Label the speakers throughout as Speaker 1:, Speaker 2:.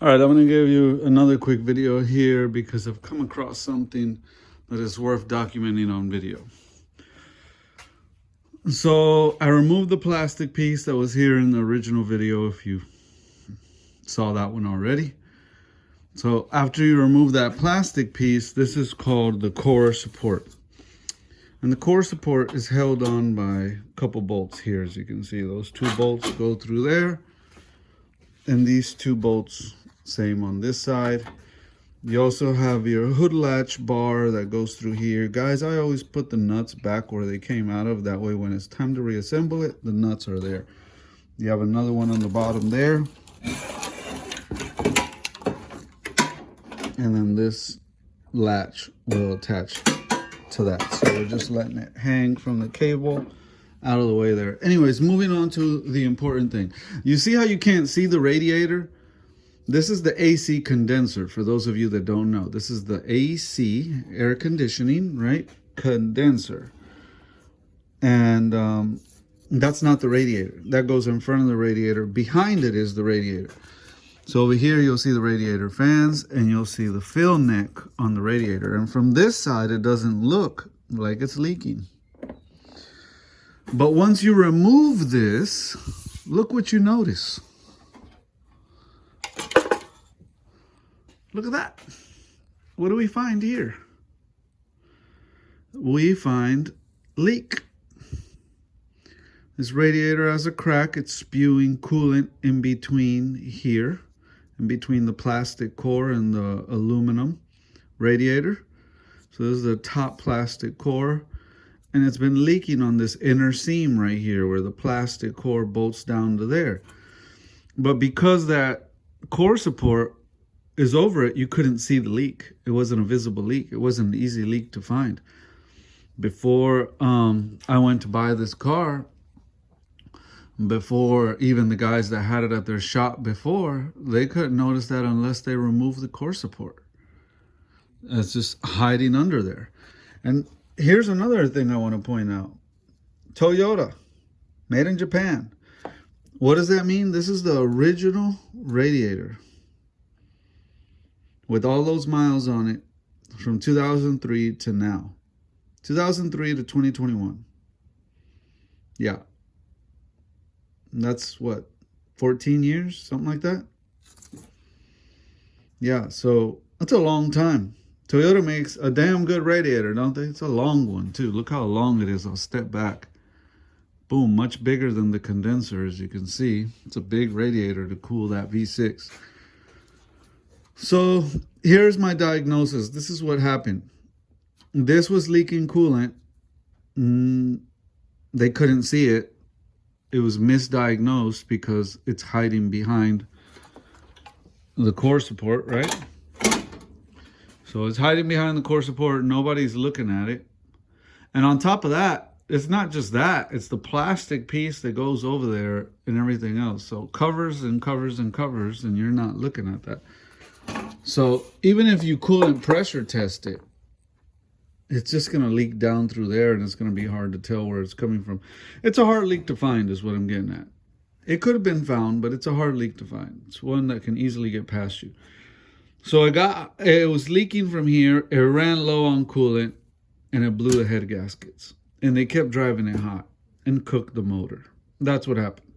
Speaker 1: All right, I'm going to give you another quick video here because I've come across something that is worth documenting on video. So I removed the plastic piece that was here in the original video, if you saw that one already. So after you remove that plastic piece, this is called the core support. And the core support is held on by a couple bolts here. As you can see, those two bolts go through there. And these two bolts, same on this side. You also have your hood latch bar that goes through here. Guys, I always put the nuts back where they came out of. That way when it's time to reassemble it, the nuts are there. You have another one on the bottom there. And then this latch will attach to that. So we're just letting it hang from the cable out of the way there. Anyways, moving on to the important thing. You see how you can't see the radiator? This is the AC condenser, for those of you that don't know. This is the AC, air conditioning, right? Condenser. And that's not the radiator. That goes in front of the radiator. Behind it is the radiator. So over here, you'll see the radiator fans, and you'll see the fill neck on the radiator. And from this side, it doesn't look like it's leaking. But once you remove this, look what you notice. Look at that. What do we find here? We find leak. This radiator has a crack. It's spewing coolant in between here, in between the plastic core and the aluminum radiator. So this is the top plastic core. And it's been leaking on this inner seam right here where the plastic core bolts down to there. But because that core support is over it, you couldn't see the leak. It wasn't a visible leak. It wasn't an easy leak to find. Before I went to buy this car, before even the guys that had it at their shop before, they couldn't notice that unless they removed the core support. It's just hiding under there. And here's another thing I want to point out. Toyota, made in Japan. What does that mean? This is the original radiator with all those miles on it from 2003 to now. 2003 to 2021. Yeah. That's what, 14 years? Something like that? Yeah, so that's a long time. Toyota makes a damn good radiator, don't they? It's a long one, too. Look how long it is. I'll step back. Boom, much bigger than the condenser, as you can see. It's a big radiator to cool that V6. So here's my diagnosis. This is what happened. This was leaking coolant. They couldn't see it. It was misdiagnosed because it's hiding behind the core support, right? So it's hiding behind the core support. Nobody's looking at it. And on top of that, it's not just that. It's the plastic piece that goes over there and everything else. So covers and covers and covers, and you're not looking at that. So even if you coolant pressure test it, it's just going to leak down through there, and it's going to be hard to tell where it's coming from. It's a hard leak to find is what I'm getting at. It could have been found, but it's a hard leak to find. It's one that can easily get past you. So it was leaking from here. It ran low on coolant, and it blew the head gaskets. And they kept driving it hot and cooked the motor. That's what happened.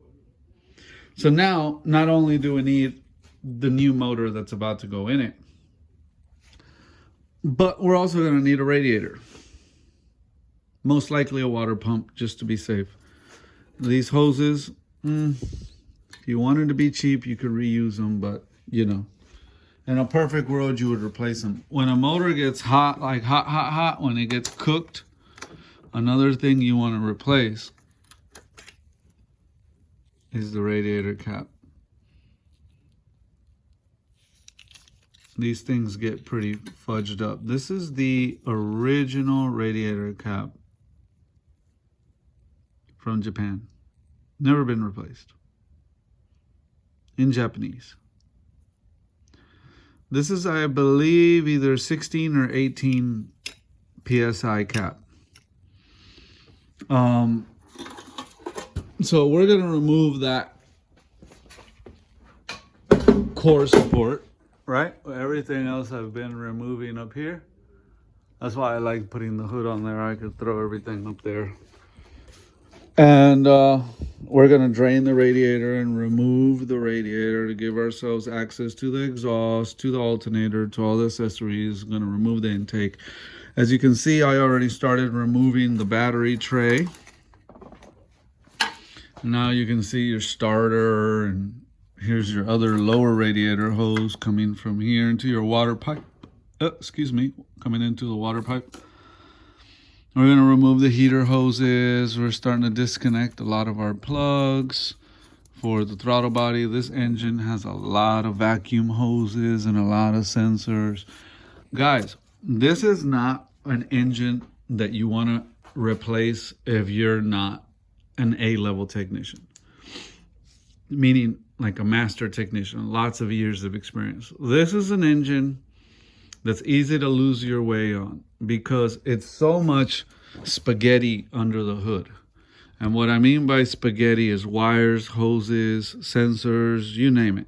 Speaker 1: So now, not only do we need the new motor that's about to go in it, but we're also going to need a radiator. Most likely a water pump, just to be safe. These hoses, if you wanted to be cheap, you could reuse them, but you know, in a perfect world, you would replace them. When a motor gets hot, like hot, when it gets cooked, another thing you want to replace is the radiator cap. These things get pretty fudged up. This is the original radiator cap from Japan. Never been replaced. In Japanese. This is, I believe, either 16 or 18 PSI cap. So we're going to remove that core support, right? Everything else I've been removing up here. That's why I like putting the hood on there. I could throw everything up there. And we're going to drain the radiator and remove the radiator to give ourselves access to the exhaust, to the alternator, to all the accessories. Going to remove the intake. As you can see, I already started removing the battery tray. Now you can see your starter, and here's your other lower radiator hose coming from here into your water pipe. Coming into the water pipe. We're going to remove the heater hoses. We're starting to disconnect a lot of our plugs for the throttle body. This engine has a lot of vacuum hoses and a lot of sensors. Guys, this is not an engine that you want to replace if you're not an A-level technician. Meaning like a master technician, lots of years of experience. This is an engine that's easy to lose your way on because it's so much spaghetti under the hood. And what I mean by spaghetti is wires, hoses, sensors, you name it.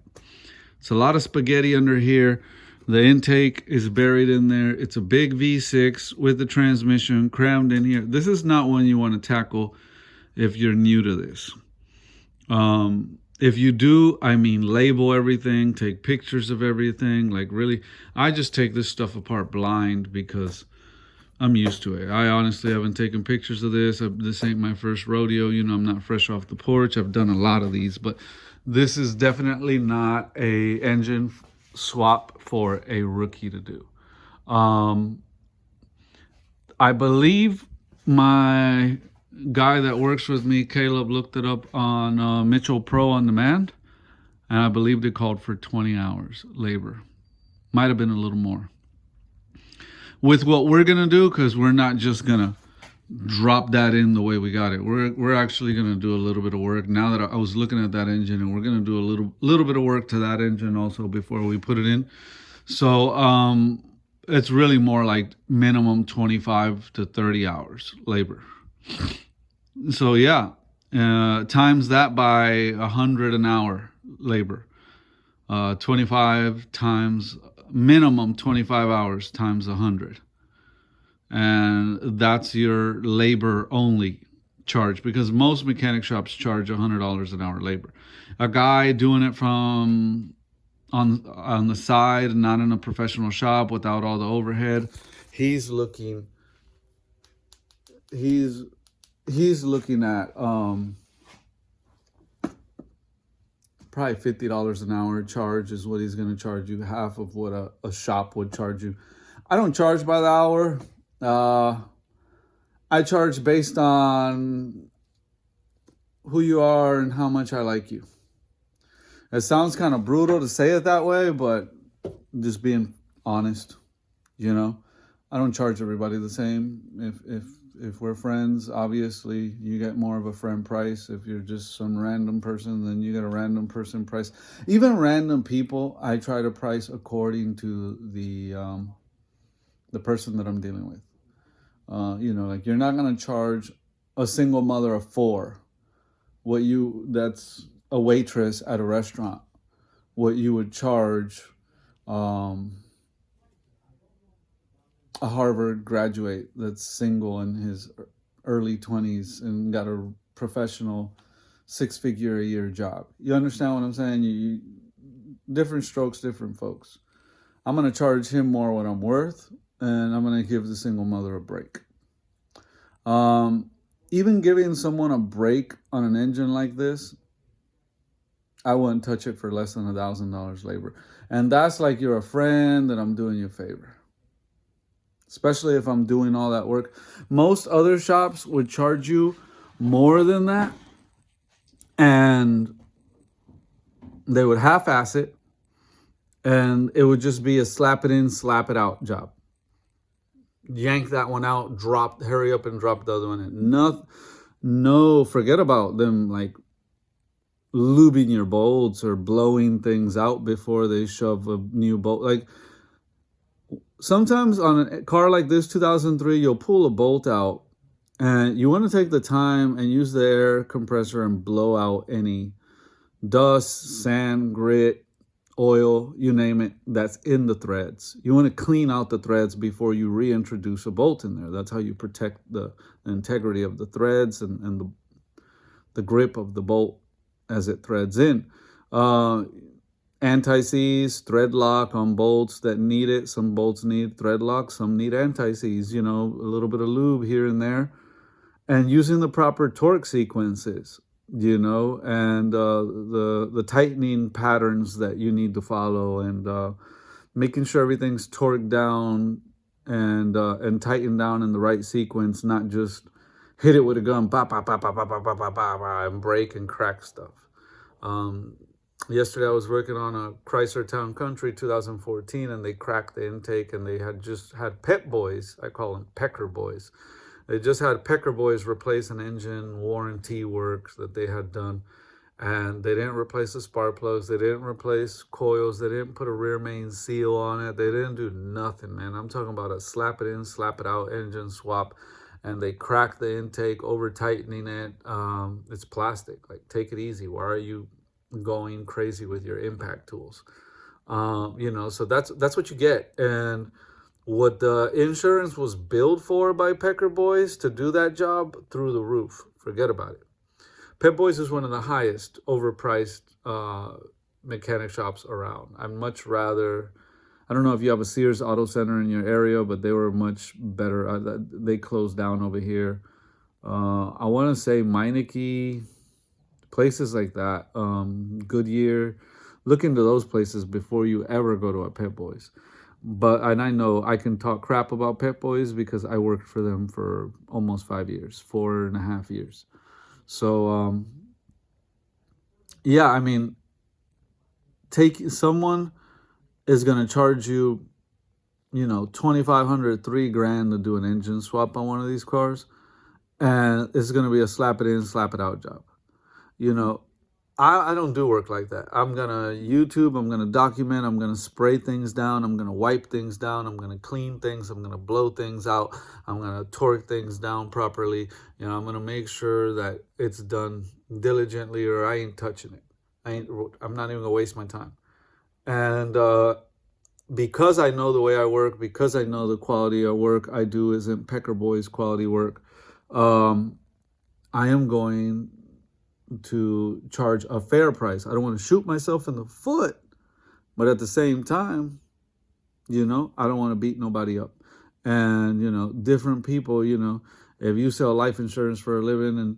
Speaker 1: It's a lot of spaghetti under here. The intake is buried in there. It's a big V6 with the transmission crammed in here. This is not one you want to tackle if you're new to this. If you do, I mean, label everything, take pictures of everything. Like really, I just take this stuff apart blind because I'm used to it. I honestly haven't taken pictures of this. This ain't my first rodeo. You know, I'm not fresh off the porch. I've done a lot of these, but this is definitely not a engine swap for a rookie to do. I believe my guy that works with me, Caleb, looked it up on Mitchell Pro on Demand, and I believe they called for 20 hours labor. Might have been a little more. With what we're gonna do, because we're not just gonna drop that in the way we got it. We're actually gonna do a little bit of work. Now that I was looking at that engine, and we're gonna do a little bit of work to that engine also before we put it in. So it's really more like minimum 25 to 30 hours labor. So yeah, times that by 100 an hour labor. 25 times minimum 25 hours times 100, and that's your labor only charge, because most mechanic shops charge $100 an hour labor. A guy doing it from on the side, not in a professional shop without all the overhead, he's looking at probably $50 an hour charge is what he's going to charge you, half of what a shop would charge you. I don't charge by the hour. I charge based on who you are and how much I like you. It sounds kind of brutal to say it that way, but just being honest, you know. I don't charge everybody the same. If we're friends, obviously you get more of a friend price. If you're just some random person, then you get a random person price. Even random people, I try to price according to the person that I'm dealing with. You know, like you're not gonna charge a single mother of four that's a waitress at a restaurant what you would charge a Harvard graduate that's single in his early 20s and got a professional 6-figure a year job. You understand what I'm saying? You different strokes, different folks. I'm going to charge him more what I'm worth, and I'm going to give the single mother a break. Even giving someone a break on an engine like this, I wouldn't touch it for less than $1,000 labor. And that's like you're a friend and I'm doing you a favor. Especially if I'm doing all that work. Most other shops would charge you more than that, and they would half-ass it, and it would just be a slap it in, slap it out job. Yank that one out, hurry up and drop the other one in. No, forget about them like lubing your bolts or blowing things out before they shove a new bolt. Like, sometimes on a car like this, 2003, you'll pull a bolt out and you want to take the time and use the air compressor and blow out any dust, sand, grit, oil, you name it, that's in the threads. You want to clean out the threads before you reintroduce a bolt in there. That's how you protect the integrity of the threads and the grip of the bolt as it threads in. Anti-seize, thread lock on bolts that need it. Some bolts need thread lock, some need anti-seize, a little bit of lube here and there. And using the proper torque sequences, and the tightening patterns that you need to follow, and making sure everything's torqued down and tightened down in the right sequence, not just hit it with a gun, bah, bah, bah, bah, bah, bah, bah, bah, bah, bah, and break and crack stuff. Yesterday I was working on a Chrysler Town Country 2014, and they cracked the intake, and they had just had Pet Boys, I call them Pecker Boys. They just had Pecker Boys replace an engine warranty work that they had done, and they didn't replace the spark plugs, they didn't replace coils, they didn't put a rear main seal on it, they didn't do nothing, man. I'm talking about a slap it in, slap it out engine swap, and they cracked the intake, over tightening it. It's plastic. Like, take it easy. Why are you going crazy with your impact tools? So that's what you get. And what the insurance was billed for by Pecker Boys to do that job, through the roof. Forget about it. Pet Boys is one of the highest overpriced mechanic shops around. I'd much rather, I don't know if you have a Sears Auto Center in your area, but they were much better. They closed down over here. I want to say Meineke, places like that, Goodyear. Look into those places before you ever go to a Pet Boys. And I know I can talk crap about Pet Boys because I worked for them for almost 5 years, 4.5 years. So, yeah, I mean, someone is going to charge you, $2,500, $3,000 to do an engine swap on one of these cars. And it's going to be a slap it in, slap it out job. I don't do work like that. I'm going to YouTube, I'm going to document, I'm going to spray things down, I'm going to wipe things down, I'm going to clean things, I'm going to blow things out, I'm going to torque things down properly. I'm going to make sure that it's done diligently, or I ain't touching it. I'm not even going to waste my time. And because I know the way I work, because I know the quality of work I do isn't Pecker Boys quality work, I am going to charge a fair price. I don't want to shoot myself in the foot, but at the same time, I don't want to beat nobody up. And, different people, if you sell life insurance for a living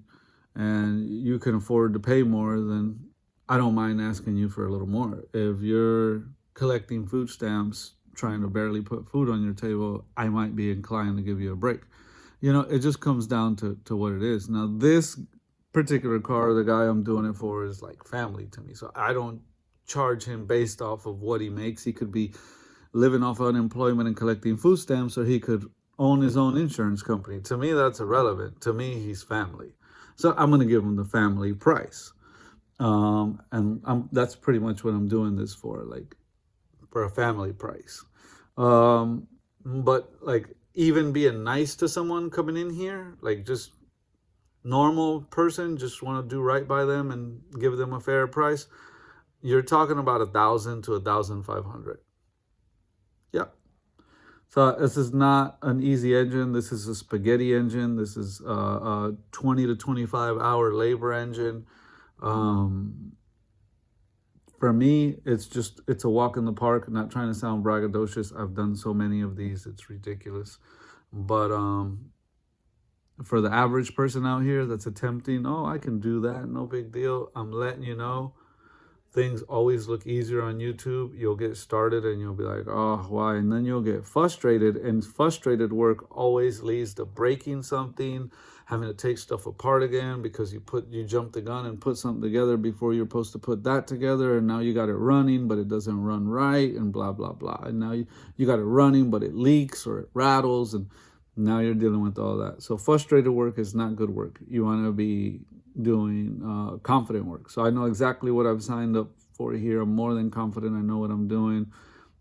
Speaker 1: and you can afford to pay more, then I don't mind asking you for a little more. If you're collecting food stamps, trying to barely put food on your table, I might be inclined to give you a break. It just comes down to what it is. Now, this particular car, the guy I'm doing it for is like family to me. So I don't charge him based off of what he makes. He could be living off unemployment and collecting food stamps, or he could own his own insurance company. To me, that's irrelevant. To me, he's family. So I'm going to give him the family price. That's pretty much what I'm doing this for, like for a family price. But like, even being nice to someone coming in here, like just normal person, just want to do right by them and give them a fair price, you're talking about $1,000 to $1,500. Yeah. So this is not an easy engine. This is a spaghetti engine. This is a 20 to 25 hour labor engine. For me, it's a walk in the park. I'm not trying to sound braggadocious. I've done so many of these, it's ridiculous. But for the average person out here that's attempting, I can do that, no big deal, I'm letting you know, things always look easier on YouTube. You'll get started and you'll be like, oh, why? And then you'll get frustrated, and frustrated work always leads to breaking something, having to take stuff apart again because you jumped the gun and put something together before you're supposed to put that together, and now you got it running but it doesn't run right, and blah blah blah, and now you got it running but it leaks or it rattles, and now you're dealing with all that. So frustrated work is not good work. You want to be doing confident work. So I know exactly what I've signed up for here. I'm more than confident. I know what I'm doing.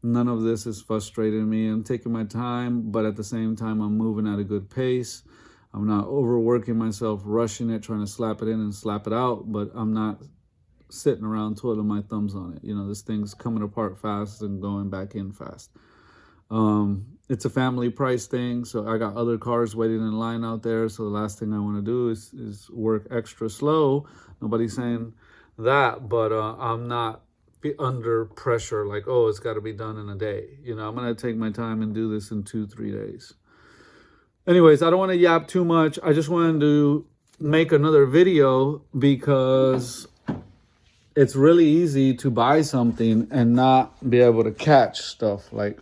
Speaker 1: None of this is frustrating me. I'm taking my time, but at the same time, I'm moving at a good pace. I'm not overworking myself, rushing it, trying to slap it in and slap it out, but I'm not sitting around twiddling my thumbs on it. You know, this thing's coming apart fast and going back in fast. It's a family price thing, so I got other cars waiting in line out there. So the last thing I want to do is work extra slow. Nobody's saying that, but I'm not under pressure like, oh, it's got to be done in a day. You know, I'm going to take my time and do this in 2-3 days. Anyways, I don't want to yap too much. I just wanted to make another video because it's really easy to buy something and not be able to catch stuff. Like,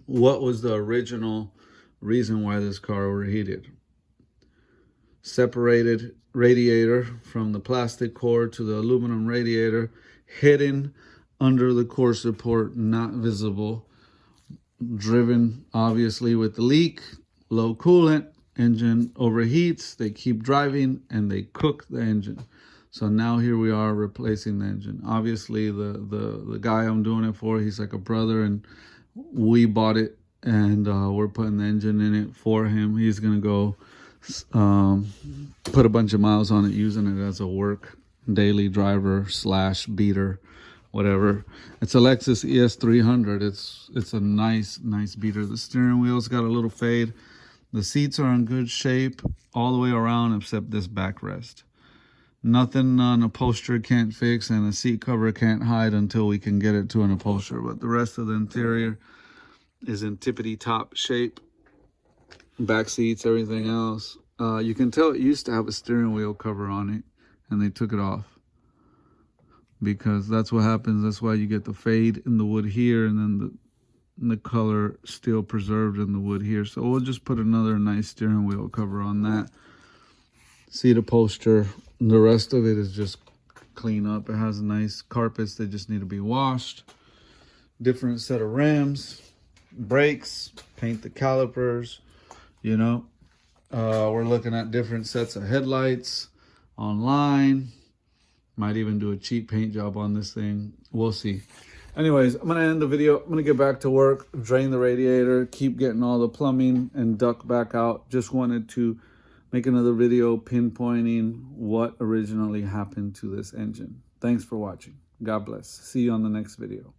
Speaker 1: what was the original reason why this car overheated? Separated radiator from the plastic core to the aluminum radiator, hidden under the core support, not visible. Driven, obviously, with the leak, low coolant, engine overheats, they keep driving, and they cook the engine. So now here we are replacing the engine. Obviously, the guy I'm doing it for, he's like a brother, and we bought it, and we're putting the engine in it for him. He's gonna go put a bunch of miles on it, using it as a work daily driver / beater, whatever. It's a Lexus ES 300. It's a nice beater. The steering wheel's got a little fade. The seats are in good shape all the way around except this backrest. Nothing an upholsterer can't fix and a seat cover can't hide until we can get it to an upholsterer. But the rest of the interior is in tippity top shape. Back seats, everything else. You can tell it used to have a steering wheel cover on it, and they took it off. Because that's what happens. That's why you get the fade in the wood here, and then the color still preserved in the wood here. So we'll just put another nice steering wheel cover on that. Seat upholster. The rest of it is just clean up. It has nice carpets. They just need to be washed. Different set of rims, brakes, paint the calipers, you know. We're looking at different sets of headlights online. Might even do a cheap paint job on this thing. We'll see. Anyways, I'm going to end the video. I'm going to get back to work, drain the radiator, keep getting all the plumbing and duct back out. Just wanted to make another video pinpointing what originally happened to this engine. Thanks for watching. God bless. See you on the next video.